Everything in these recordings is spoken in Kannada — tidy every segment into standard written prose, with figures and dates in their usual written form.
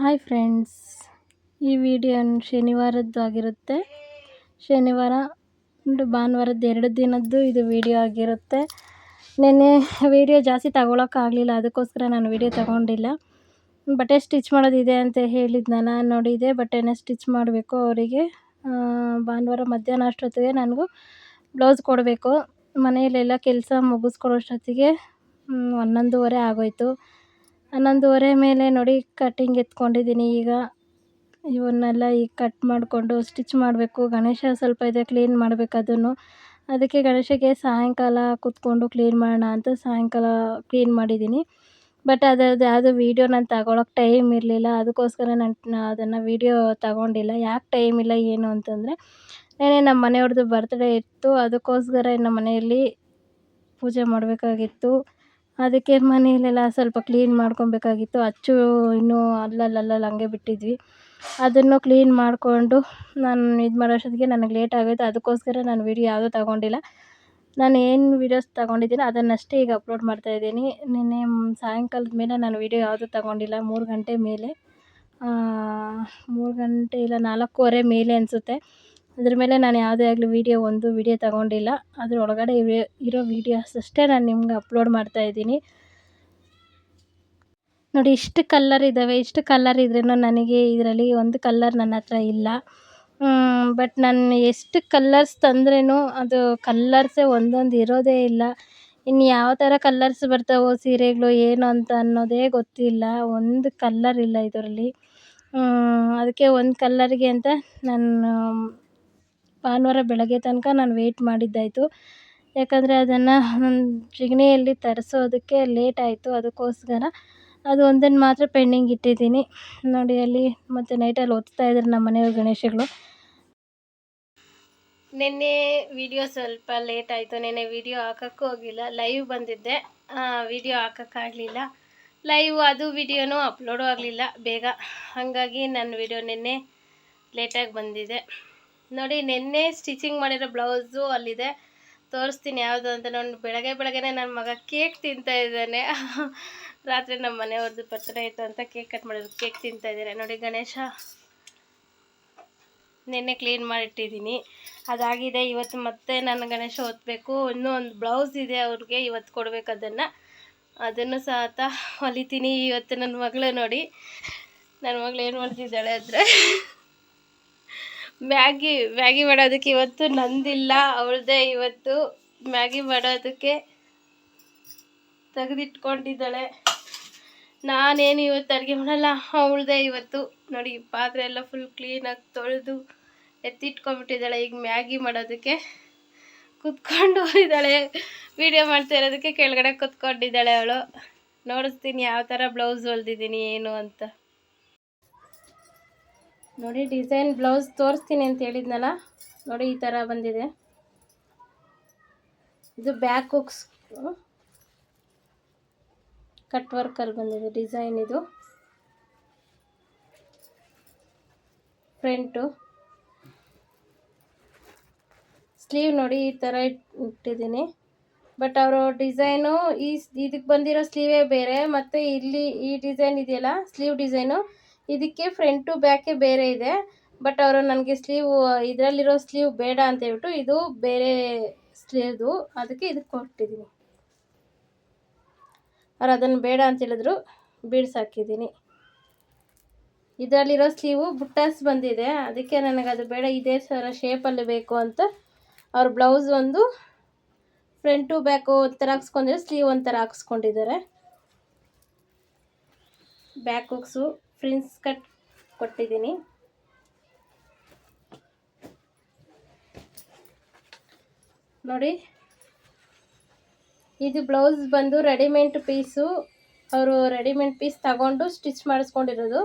ಹಾಯ್ ಫ್ರೆಂಡ್ಸ್, ಈ ವಿಡಿಯೋ ಶನಿವಾರದ್ದು ಆಗಿರುತ್ತೆ. ಶನಿವಾರ ಭಾನುವಾರದ್ದು 2 ದಿನದ್ದು ಇದು ವಿಡಿಯೋ ಆಗಿರುತ್ತೆ. ನೆನ್ನೆ ವಿಡಿಯೋ ಜಾಸ್ತಿ ತಗೊಳಕ್ಕಾಗಲಿಲ್ಲ, ಅದಕ್ಕೋಸ್ಕರ ನಾನು ವಿಡಿಯೋ ತಗೊಂಡಿಲ್ಲ. ಬಟ್ಟೆ ಸ್ಟಿಚ್ ಮಾಡೋದಿದೆ ಅಂತ ಹೇಳಿದ್ನಲ್ಲ, ನೋಡಿದೆ ಬಟ್ಟೆನ ಸ್ಟಿಚ್ ಮಾಡಬೇಕು. ಅವರಿಗೆ ಭಾನುವಾರ ಮಧ್ಯಾಹ್ನ ಅಷ್ಟೊತ್ತಿಗೆ ನನಗೂ ಬ್ಲೌಸ್ ಕೊಡಬೇಕು. ಮನೆಯಲ್ಲೆಲ್ಲ ಕೆಲಸ ಮುಗಿಸ್ಕೊಳ್ಳೋಷ್ಟೊತ್ತಿಗೆ 11:30 ಆಗೋಯಿತು. 11:30 ಮೇಲೆ ನೋಡಿ ಕಟ್ಟಿಂಗ್ ಎತ್ಕೊಂಡಿದ್ದೀನಿ. ಈಗ ಇವನ್ನೆಲ್ಲ ಈಗ ಕಟ್ ಮಾಡಿಕೊಂಡು ಸ್ಟಿಚ್ ಮಾಡಬೇಕು. ಗಣೇಶ ಸ್ವಲ್ಪ ಇದೆ, ಕ್ಲೀನ್ ಮಾಡಬೇಕು ಅದನ್ನು. ಅದಕ್ಕೆ ಗಣೇಶಗೆ ಸಾಯಂಕಾಲ ಕೂತ್ಕೊಂಡು ಕ್ಲೀನ್ ಮಾಡೋಣ ಅಂತ ಸಾಯಂಕಾಲ ಕ್ಲೀನ್ ಮಾಡಿದ್ದೀನಿ. ಬಟ್ ಅದರದ್ದು ಯಾವುದೋ ವೀಡಿಯೋ ನಾನು ತಗೊಳಕ್ಕೆ ಟೈಮ್ ಇರಲಿಲ್ಲ, ಅದಕ್ಕೋಸ್ಕರ ನಾನು ಅದನ್ನು ವೀಡಿಯೋ ತಗೊಂಡಿಲ್ಲ. ಯಾಕೆ ಟೈಮ್ ಇಲ್ಲ ಏನು ಅಂತಂದರೆ, ನೆನ್ನೆ ನಮ್ಮ ಮನೆಯವ್ರದ್ದು ಬರ್ತ್ಡೇ ಇತ್ತು, ಅದಕ್ಕೋಸ್ಕರ ನಮ್ಮ ಮನೆಯಲ್ಲಿ ಪೂಜೆ ಮಾಡಬೇಕಾಗಿತ್ತು. ಅದಕ್ಕೆ ಮನೆಯಲ್ಲೆಲ್ಲ ಸ್ವಲ್ಪ ಕ್ಲೀನ್ ಮಾಡ್ಕೊಬೇಕಾಗಿತ್ತು. ಅಚ್ಚು ಇನ್ನೂ ಅಲ್ಲಲ್ಲಿ ಹಂಗೆ ಬಿಟ್ಟಿದ್ವಿ, ಅದನ್ನು ಕ್ಲೀನ್ ಮಾಡಿಕೊಂಡು ನಾನು ಇದು ಮಾಡೋಷ್ಟೊತ್ತಿಗೆ ನನಗೆ ಲೇಟ್ ಆಗೋಯ್ತು. ಅದಕ್ಕೋಸ್ಕರ ನಾನು ವೀಡಿಯೋ ಯಾವುದೂ ತಗೊಂಡಿಲ್ಲ. ನಾನು ಏನು ವೀಡಿಯೋಸ್ ತಗೊಂಡಿದ್ದೀನೋ ಅದನ್ನಷ್ಟೇ ಈಗ ಅಪ್ಲೋಡ್ ಮಾಡ್ತಾಯಿದ್ದೀನಿ. ನಿನ್ನೆ ಸಾಯಂಕಾಲದ ಮೇಲೆ ನಾನು ವೀಡಿಯೋ ಯಾವುದೂ ತಗೊಂಡಿಲ್ಲ. 3 ಗಂಟೆ ಮೇಲೆ 3 ಗಂಟೆ ಇಲ್ಲ 4:15 ಮೇಲೆ ಅನಿಸುತ್ತೆ. ಅದ್ರ ಮೇಲೆ ನಾನು ಯಾವುದೇ ಆಗಲಿ ಒಂದು ವೀಡಿಯೋ ತಗೊಂಡಿಲ್ಲ. ಅದ್ರ ಒಳಗಡೆ ಇರೋ ವೀಡಿಯೋಸ್ ಅಷ್ಟೇ ನಾನು ನಿಮ್ಗೆ ಅಪ್ಲೋಡ್ ಮಾಡ್ತಾಯಿದ್ದೀನಿ. ನೋಡಿ, ಇಷ್ಟು ಕಲ್ಲರ್ ಇದ್ದಾವೆ. ಇಷ್ಟು ಕಲ್ಲರ್ ಇದ್ರೂ ನನಗೆ ಇದರಲ್ಲಿ ಒಂದು ಕಲ್ಲರ್ ನನ್ನ ಹತ್ರ ಇಲ್ಲ. ಬಟ್ ನಾನು ಎಷ್ಟು ಕಲ್ಲರ್ಸ್ ತಂದ್ರೂ ಅದು ಕಲ್ಲರ್ಸೇ ಒಂದೊಂದು ಇರೋದೇ ಇಲ್ಲ. ಇನ್ನು ಯಾವ ಥರ ಕಲ್ಲರ್ಸ್ ಬರ್ತಾವೋ ಸೀರೆಗಳು ಏನು ಅಂತ ಅನ್ನೋದೇ ಗೊತ್ತಿಲ್ಲ. ಒಂದು ಕಲ್ಲರ್ ಇಲ್ಲ ಇದರಲ್ಲಿ. ಅದಕ್ಕೆ ಒಂದು ಕಲ್ಲರ್ಗೆ ಅಂತ ನಾನು ಭಾನುವಾರ ಬೆಳಗ್ಗೆ ತನಕ ನಾನು ವೆಯ್ಟ್ ಮಾಡಿದ್ದಾಯಿತು. ಯಾಕಂದರೆ ಅದನ್ನು ಜಿಗಣಿಯಲ್ಲಿ ತರಿಸೋದಕ್ಕೆ ಲೇಟ್ ಆಯಿತು. ಅದಕ್ಕೋಸ್ಕರ ಅದು ಒಂದನ್ನು ಮಾತ್ರ ಪೆಂಡಿಂಗ್ ಇಟ್ಟಿದ್ದೀನಿ. ನೋಡಿ, ಅಲ್ಲಿ ಮತ್ತು ನೈಟಲ್ಲಿ ಒತ್ತಾ ಇದ್ದಾರೆ ನಮ್ಮ ಮನೆಯವ್ರ ಗಣೇಶಗಳು. ನಿನ್ನೆ ವಿಡಿಯೋ ಸ್ವಲ್ಪ ಲೇಟ್ ಆಯಿತು. ನಿನ್ನೆ ವಿಡಿಯೋ ಹಾಕೋಕ್ಕೂ ಹೋಗಿಲ್ಲ, ಲೈವ್ ಬಂದಿದ್ದೆ, ವಿಡಿಯೋ ಹಾಕೋಕ್ಕಾಗಲಿಲ್ಲ. ಲೈವ್ ಅದು ವಿಡಿಯೋನೂ ಅಪ್ಲೋಡು ಆಗಲಿಲ್ಲ ಬೇಗ. ಹಾಗಾಗಿ ನನ್ನ ವಿಡಿಯೋ ನಿನ್ನೆ ಲೇಟಾಗಿ ಬಂದಿದೆ. ನೋಡಿ, ನಿನ್ನೆ ಸ್ಟಿಚಿಂಗ್ ಮಾಡಿರೋ ಬ್ಲೌಸು ಅಲ್ಲಿದೆ, ತೋರಿಸ್ತೀನಿ ಯಾವುದು ಅಂತ. ನೋಡಿ, ಬೆಳಗ್ಗೆನೇ ನನ್ನ ಮಗ ಕೇಕ್ ತಿಂತಾಯಿದ್ದಾನೆ. ರಾತ್ರಿ ನಮ್ಮ ಮನೆಯವ್ರದ್ದು ಬರ್ತಡೇ ಇತ್ತು ಅಂತ ಕೇಕ್ ಕಟ್ ಮಾಡಿದ್ರು, ಕೇಕ್ ತಿಂತಾಯಿದ್ದಾರೆ. ನೋಡಿ, ಗಣೇಶ ನಿನ್ನೆ ಕ್ಲೀನ್ ಮಾಡಿಟ್ಟಿದ್ದೀನಿ, ಅದಾಗಿದೆ. ಇವತ್ತು ಮತ್ತೆ ನಾನು ಗಣೇಶ ಒತ್ತಬೇಕು. ಇನ್ನೂ ಒಂದು ಬ್ಲೌಸ್ ಇದೆ ಅವ್ರಿಗೆ, ಇವತ್ತು ಕೊಡಬೇಕು. ಅದನ್ನು ಸಹ ಹೊಲಿತೀನಿ ಇವತ್ತು. ನನ್ನ ಮಗಳು ನೋಡಿ, ನನ್ನ ಮಗಳು ಏನು ಮಾಡ್ತಿದ್ದಾಳೆ ಅಂದರೆ, ಮ್ಯಾಗಿ ಮಾಡೋದಕ್ಕೆ ಇವತ್ತು ನಂದಿಲ್ಲ, ಅವಳದೇ ಇವತ್ತು ಮ್ಯಾಗಿ ಮಾಡೋದಕ್ಕೆ ತೆಗೆದಿಟ್ಕೊಂಡಿದ್ದಾಳೆ. ನಾನೇನು ಇವತ್ತು ಅಡುಗೆ ಮಾಡಲ್ಲ, ಅವಳದೇ ಇವತ್ತು. ನೋಡಿ, ಪಾತ್ರೆ ಎಲ್ಲ ಫುಲ್ ಕ್ಲೀನಾಗಿ ತೊಳೆದು ಎತ್ತಿಟ್ಕೊಂಡ್ಬಿಟ್ಟಿದ್ದಾಳೆ. ಈಗ ಮ್ಯಾಗಿ ಮಾಡೋದಕ್ಕೆ ಕುತ್ಕೊಂಡು ಇದ್ದಾಳೆ. ವಿಡಿಯೋ ಮಾಡ್ತಾ ಇರೋದಕ್ಕೆ ಕೆಳಗಡೆ ಕುತ್ಕೊಂಡಿದ್ದಾಳೆ ಅವಳು. ನೋಡಿಸ್ತೀನಿ ಯಾವ ಥರ ಬ್ಲೌಸ್ ಹೊಲ್ದಿದ್ದೀನಿ ಏನು ಅಂತ. ನೋಡಿ, ಡಿಸೈನ್ ಬ್ಲೌಸ್ ತೋರಿಸ್ತೀನಿ ಅಂತ ಹೇಳಿದ್ನಲ್ಲ, ನೋಡಿ ಈ ಥರ ಬಂದಿದೆ. ಇದು ಬ್ಯಾಕ್ ಹುಕ್ಸ್ ಕಟ್ ವರ್ಕಲ್ಲಿ ಬಂದಿದೆ ಡಿಸೈನ್. ಇದು ಫ್ರಂಟು ಸ್ಲೀವ್ ನೋಡಿ ಈ ಥರ ಇಟ್ಟಿದ್ದೀನಿ. ಬಟ್ ಅವರು ಡಿಸೈನು ಇದಕ್ಕೆ ಬಂದಿರೋ ಸ್ಲೀವೇ ಬೇರೆ, ಮತ್ತು ಇಲ್ಲಿ ಈ ಡಿಸೈನ್ ಇದೆಯಲ್ಲ ಸ್ಲೀವ್ ಡಿಸೈನು, ಇದಕ್ಕೆ ಫ್ರಂಟು ಬ್ಯಾಕೆ ಬೇರೆ ಇದೆ. ಬಟ್ ಅವರು ನನಗೆ ಇದರಲ್ಲಿರೋ ಸ್ಲೀವ್ ಬೇಡ ಅಂತ ಹೇಳ್ಬಿಟ್ಟು ಇದು ಬೇರೆ ಸ್ಲೀವ್ದು, ಅದಕ್ಕೆ ಇದಕ್ಕೆ ಕೊಟ್ಟಿದ್ದೀನಿ. ಅವ್ರು ಅದನ್ನು ಬೇಡ ಅಂತ ಹೇಳಿದ್ರು, ಬಿಡಿಸಾಕಿದ್ದೀನಿ. ಇದರಲ್ಲಿರೋ ಸ್ಲೀವು ಬುಟ್ಟಾಸ್ ಬಂದಿದೆ, ಅದಕ್ಕೆ ನನಗೆ ಅದು ಬೇಡ, ಇದೇ ಥರ ಶೇಪಲ್ಲಿ ಬೇಕು ಅಂತ ಅವ್ರ ಬ್ಲೌಸ್ ಒಂದು ಫ್ರಂಟು ಬ್ಯಾಕು ಒಂಥರ ಹಾಕ್ಸ್ಕೊಂಡಿದ್ದಾರೆ, ಸ್ಲೀವ್ ಒಂಥರ ಹಾಕ್ಸ್ಕೊಂಡಿದ್ದಾರೆ. ಬ್ಯಾಕ್ ಹುಕ್ಸು ಫ್ರಿನ್ಸ್ ಕಟ್ ಕೊಟ್ಟಿದ್ದೀನಿ. ನೋಡಿ, ಇದು ಬ್ಲೌಸ್ ಬಂದು ರೆಡಿಮೇಡ್ ಪೀಸು. ಅವರು ರೆಡಿಮೇಡ್ ಪೀಸ್ ತಗೊಂಡು ಸ್ಟಿಚ್ ಮಾಡಿಸ್ಕೊಂಡಿರೋದು.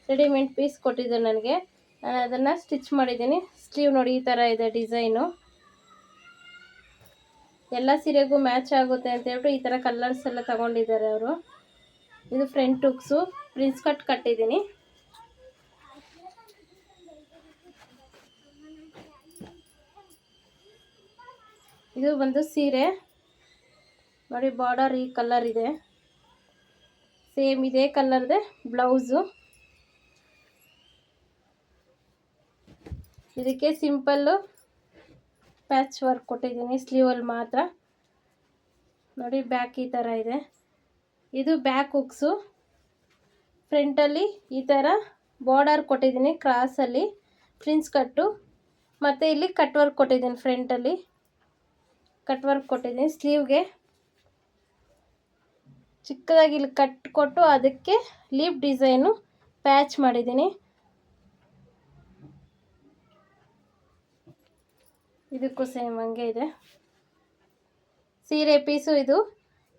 ರೆಡಿಮೇಡ್ ಪೀಸ್ ಕೊಟ್ಟಿದ್ದಾರೆ ನನಗೆ, ನಾನು ಅದನ್ನು ಸ್ಟಿಚ್ ಮಾಡಿದ್ದೀನಿ. ಸ್ಲೀವ್ ನೋಡಿ ಈ ಥರ ಇದೆ ಡಿಸೈನು. ಎಲ್ಲ ಸೀರೆಗೂ ಮ್ಯಾಚ್ ಆಗುತ್ತೆ ಅಂತ ಹೇಳ್ಬಿಟ್ಟು ಈ ಥರ ಕಲರ್ಸ್ ಎಲ್ಲ ತಗೊಂಡಿದ್ದಾರೆ ಅವರು. ಇದು ಫ್ರಂಟ್ ಹುಕ್ಸು ಪ್ರಿನ್ಸ್ ಕಟ್ ಕಟ್ಟಿದ್ದೀನಿ. ಇದು ಬಂದು ಸೀರೆ ನೋಡಿ, ಬಾರ್ಡರ್ ಈ ಕಲರ್ ಇದೆ, ಸೇಮ್ ಇದೇ ಕಲರ್ದೆ ಬ್ಲೌಸು. ಇದಕ್ಕೆ ಸಿಂಪಲ್ಲು ಪ್ಯಾಚ್ ವರ್ಕ್ ಕೊಟ್ಟಿದ್ದೀನಿ ಸ್ಲೀವಲ್ಲಿ ಮಾತ್ರ. ನೋಡಿ ಬ್ಯಾಕ್ ಈ ಥರ ಇದೆ. ಇದು ಬ್ಯಾಕ್ ಹುಕ್ಸು. ಫ್ರಂಟಲ್ಲಿ ಈ ಥರ ಬಾರ್ಡರ್ ಕೊಟ್ಟಿದ್ದೀನಿ ಕ್ರಾಸಲ್ಲಿ ಫ್ರಿನ್ಸ್ ಕಟ್ಟು, ಮತ್ತು ಇಲ್ಲಿ ಕಟ್ ವರ್ಕ್ ಕೊಟ್ಟಿದ್ದೀನಿ. ಫ್ರಂಟಲ್ಲಿ ಕಟ್ ವರ್ಕ್ ಕೊಟ್ಟಿದ್ದೀನಿ. ಸ್ಲೀವ್ಗೆ ಚಿಕ್ಕದಾಗಿ ಇಲ್ಲಿ ಕಟ್ ಕೊಟ್ಟು ಅದಕ್ಕೆ ಲೀಫ್ ಡಿಸೈನು ಪ್ಯಾಚ್ ಮಾಡಿದ್ದೀನಿ. ಇದಕ್ಕೂ ಸೇಮ್ ಹಂಗೆ ಇದೆ. ಸೀರೆ ಪೀಸು ಇದು.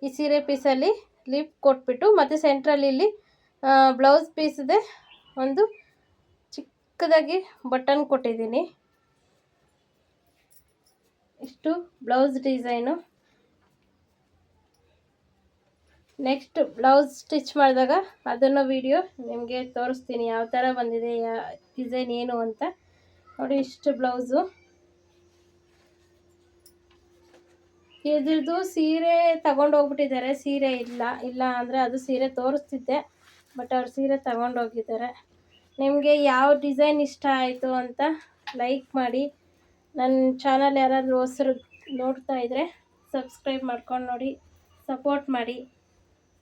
ಈ ಸೀರೆ ಪೀಸಲ್ಲಿ ಲೀಫ್ ಕೊಟ್ಬಿಟ್ಟು ಮತ್ತು ಸೆಂಟ್ರಲ್ಲಿ ಇಲ್ಲಿ ಬ್ಲೌಸ್ ಪೀಸಿದೆ ಒಂದು ಚಿಕ್ಕದಾಗಿ ಬಟನ್ ಕೊಟ್ಟಿದ್ದೀನಿ. ಇಷ್ಟು blouse design. Next blouse stitch ಮಾಡಿದಾಗ ಅದನ್ನು ವಿಡಿಯೋ ನಿಮಗೆ ತೋರಿಸ್ತೀನಿ ಯಾವ ಥರ ಬಂದಿದೆ, ಡಿಸೈನ್ ಏನು ಅಂತ. ನೋಡಿ ಇಷ್ಟು ಬ್ಲೌಸು. ಇದ್ರದ್ದು ಸೀರೆ ತಗೊಂಡೋಗ್ಬಿಟ್ಟಿದ್ದಾರೆ. ಸೀರೆ ಇಲ್ಲ ಅಂದರೆ ಅದು ಸೀರೆ ತೋರಿಸ್ತಿದ್ದೆ, ಬಟ್ ಅವ್ರು ಸೀರೆ ತಗೊಂಡೋಗಿದ್ದಾರೆ. ನಿಮಗೆ ಯಾವ ಡಿಸೈನ್ ಇಷ್ಟ ಆಯಿತು ಅಂತ ಲೈಕ್ ಮಾಡಿ. ನನ್ನ ಚಾನಲ್ ಯಾರಾದರೂ ಹೊಸರು ನೋಡ್ತಾ ಇದ್ದರೆ ಸಬ್ಸ್ಕ್ರೈಬ್ ಮಾಡ್ಕೊಂಡು ನೋಡಿ, ಸಪೋರ್ಟ್ ಮಾಡಿ.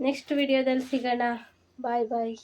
ನೆಕ್ಸ್ಟ್ ವಿಡಿಯೋದಲ್ಲಿ ಸಿಗೋಣ. ಬಾಯ್ ಬಾಯ್.